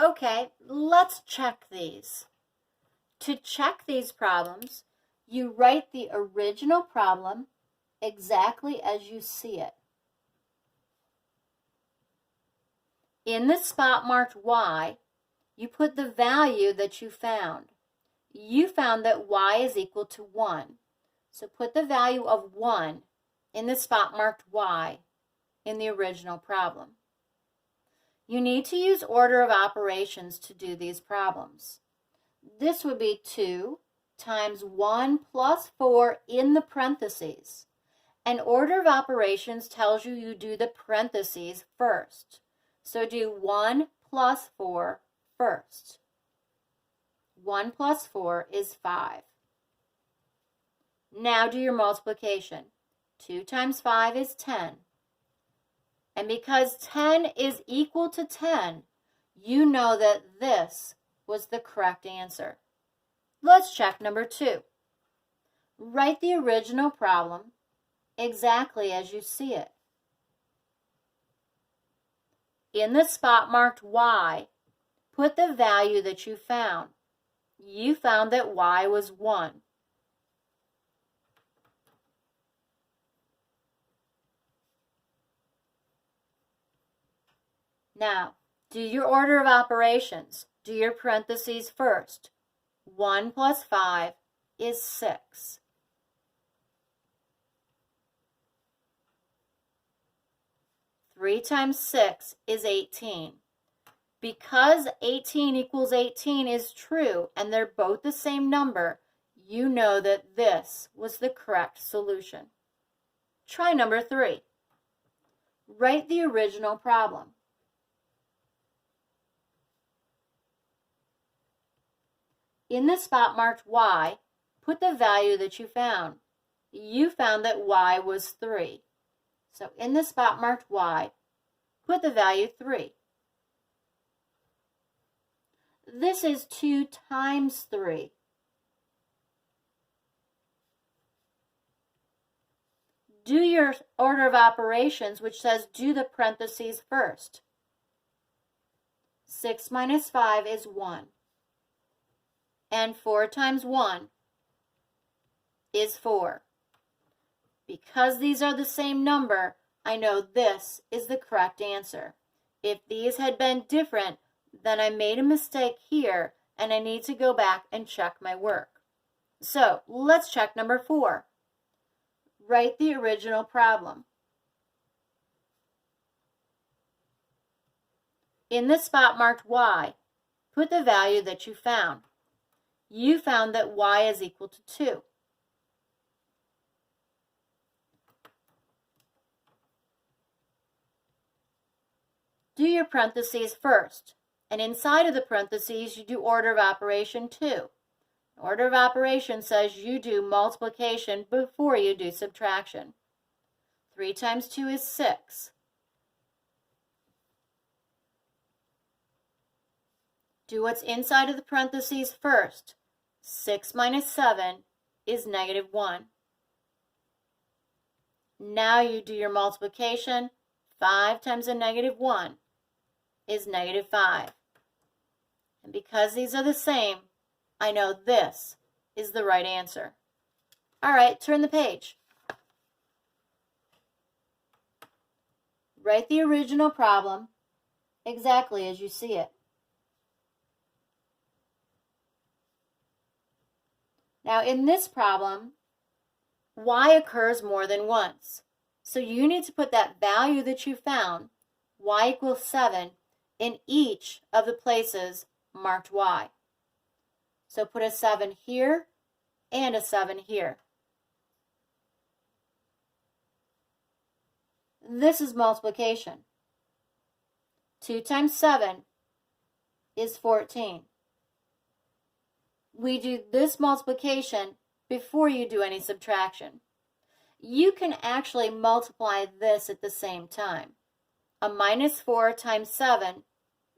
Okay, let's check these. To check these problems, you write the original problem exactly as you see it. In the spot marked Y, you put the value that you found. You found that Y is equal to 1. So put the value of 1 in the spot marked Y in the original problem. You need to use order of operations to do these problems. This would be 2 times 1 plus 4 in the parentheses. And order of operations tells you do the parentheses first. So do 1 plus 4 first. 1 plus 4 is 5. Now do your multiplication. 2 times 5 is 10. And because 10 is equal to 10, you know that this was the correct answer. Let's check number 2. Write the original problem exactly as you see it. In the spot marked Y, put the value that you found. You found that Y was 1. Now, do your order of operations. Do your parentheses first. 1 plus 5 is 6. Three times 6 is 18. Because 18 equals 18 is true and they're both the same number, you know that this was the correct solution. Try number 3. Write the original problem. In the spot marked Y, put the value that you found. You found that Y was 3. So in the spot marked Y, put the value 3. This is 2 times 3. Do your order of operations, which says do the parentheses first. 6 minus 5 is 1. And 4 times 1 is 4. Because these are the same number, I know this is the correct answer. If these had been different, then I made a mistake here and I need to go back and check my work. So let's check number 4. Write the original problem. In the spot marked Y, put the value that you found. You found that Y is equal to 2. Do your parentheses first, and inside of the parentheses you do order of operation 2. Order of operation says you do multiplication before you do subtraction. 3 times 2 is 6. Do what's inside of the parentheses first. 6 minus 7 is negative 1. Now you do your multiplication. 5 times a negative 1 is negative 5. And because these are the same, I know this is the right answer. All right, turn the page. Write the original problem exactly as you see it. Now in this problem, Y occurs more than once. So you need to put that value that you found, Y equals 7, in each of the places marked Y. So put a 7 here and a 7 here. This is multiplication. 2 times 7 is 14. We do this multiplication before you do any subtraction. You can actually multiply this at the same time. A minus 4 times 7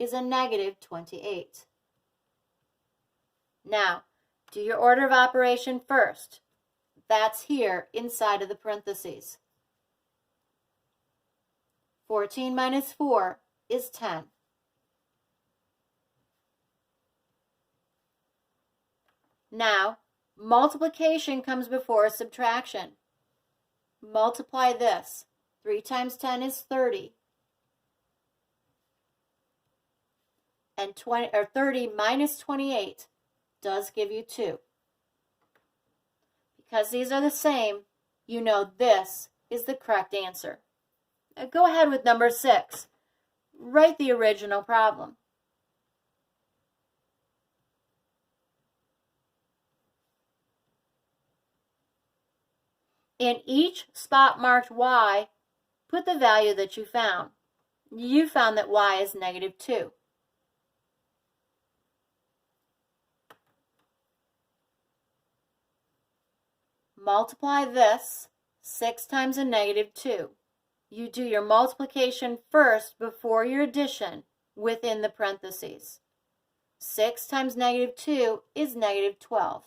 is a negative 28. Now, do your order of operation first. That's here inside of the parentheses. 14 minus 4 is 10. Now, multiplication comes before subtraction. Multiply this. 3 times 10 is 30. And 30 minus 28 does give you 2. Because these are the same, you know this is the correct answer. Now go ahead with number 6. Write the original problem. In each spot marked y, put the value that you found. You found that y is negative 2. Multiply this, 6 times a negative 2. You do your multiplication first before your addition within the parentheses. 6 times negative 2 is negative 12.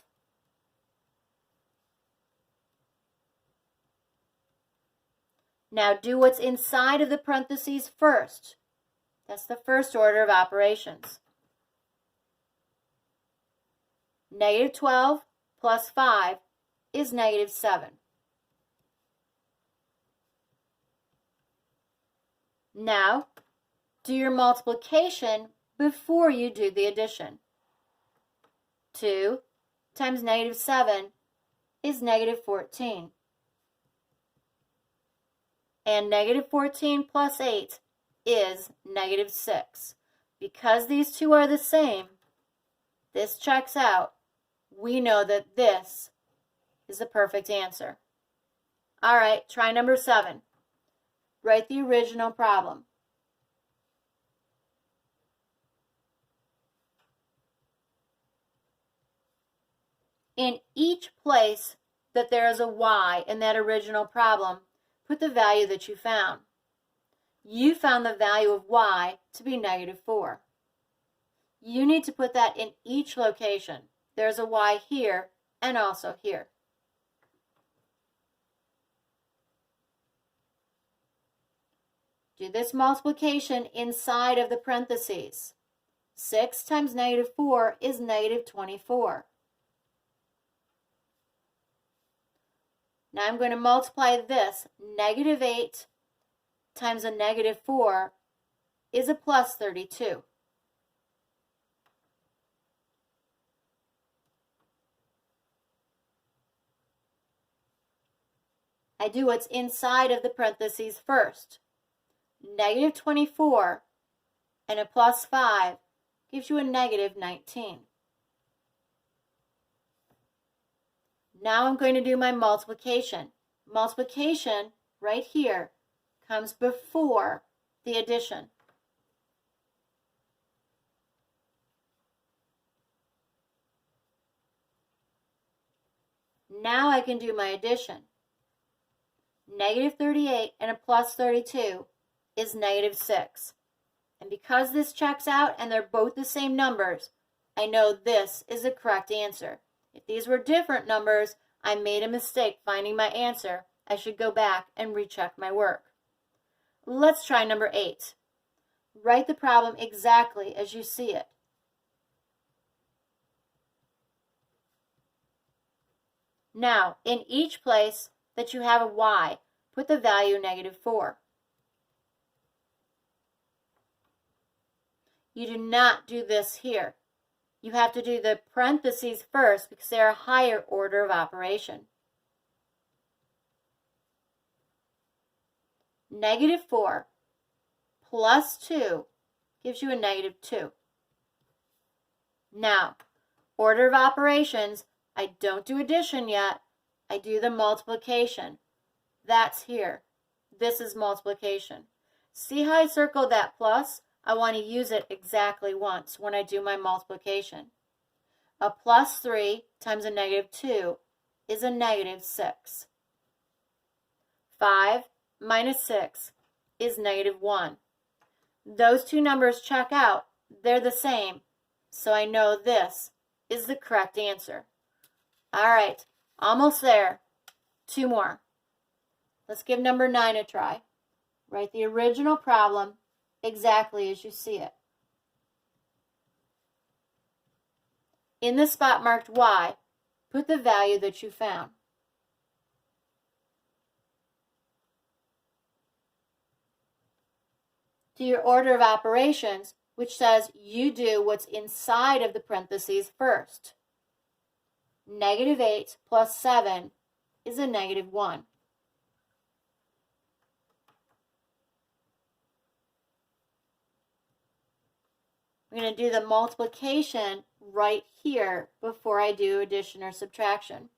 Now do what's inside of the parentheses first. That's the first order of operations. Negative 12 plus 5 is negative 7. Now, do your multiplication before you do the addition. 2 times negative 7 is negative 14. And negative 14 plus 8 is negative 6. Because these two are the same, this checks out. We know that this is the perfect answer. All right, try number 7. Write the original problem. In each place that there is a y in that original problem, put the value that you found. You found the value of y to be negative 4. You need to put that in each location. There's a y here and also here. Do this multiplication inside of the parentheses. 6 times negative 4 is negative 24. Now I'm going to multiply this. Negative 8 times a negative 4 is a plus 32. I do what's inside of the parentheses first. Negative 24 and a plus 5 gives you a negative 19. Now I'm going to do my multiplication. Multiplication, right here, comes before the addition. Now I can do my addition. Negative 38 and a plus 32 is negative 6. And because this checks out and they're both the same numbers, I know this is the correct answer. If these were different numbers, I made a mistake finding my answer. I should go back and recheck my work. Let's try number 8. Write the problem exactly as you see it. Now, in each place that you have a y, put the value negative 4. You do not do this here. You have to do the parentheses first because they are a higher order of operation. Negative 4 plus 2 gives you a negative 2. Now, order of operations, I don't do addition yet. I do the multiplication. That's here. This is multiplication. See how I circled that plus? I want to use it exactly once when I do my multiplication. A plus 3 times a negative 2 is a negative 6. 5 minus 6 is negative 1. Those two numbers check out. They're the same. So I know this is the correct answer. All right, almost there. 2 more. Let's give number 9 a try. Write the original problem exactly as you see it. In the spot marked y, put the value that you found. To your order of operations, which says you do what's inside of the parentheses first. -8 plus 7 is a -1. I'm going to do the multiplication right here before I do addition or subtraction.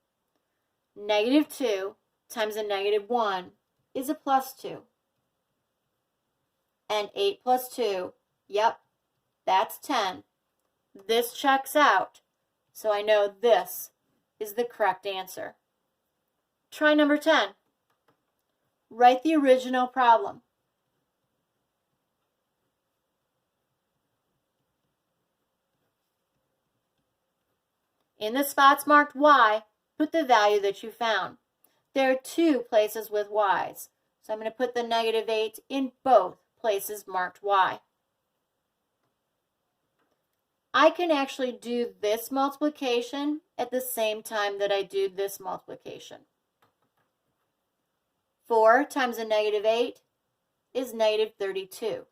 -2 times a -1 is a +2. And 8 plus 2, yep, that's 10. This checks out, so I know this is the correct answer. Try number 10. Write the original problem. In the spots marked Y, put the value that you found. There are 2 places with Y's, so I'm going to put the -8 in both places marked Y. I can actually do this multiplication at the same time that I do this multiplication. 4 times a -8 is -32.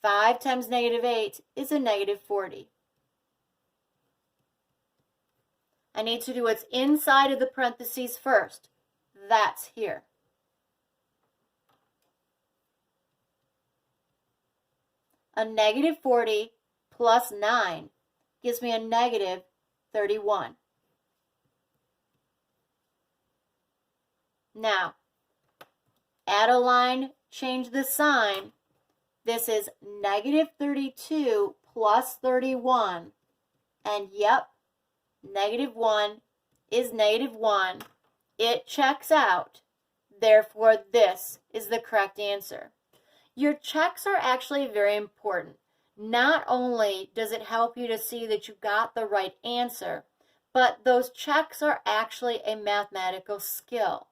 5 times -8 is a -40. I need to do what's inside of the parentheses first. That's here. A -40 plus 9 gives me a -31. Now, add a line, change the sign. This is -32 plus 31. And yep, -1 is -1. It checks out. Therefore, this is the correct answer. Your checks are actually very important. Not only does it help you to see that you got the right answer, but those checks are actually a mathematical skill.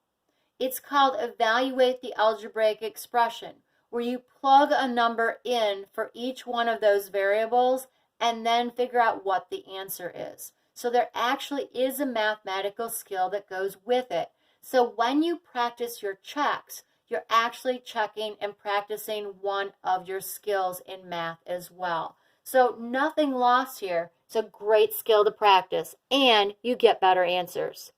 It's called evaluate the algebraic expression, where you plug a number in for each one of those variables and then figure out what the answer is. So there actually is a mathematical skill that goes with it. So when you practice your checks, you're actually checking and practicing one of your skills in math as well. So nothing lost here. It's a great skill to practice, and you get better answers.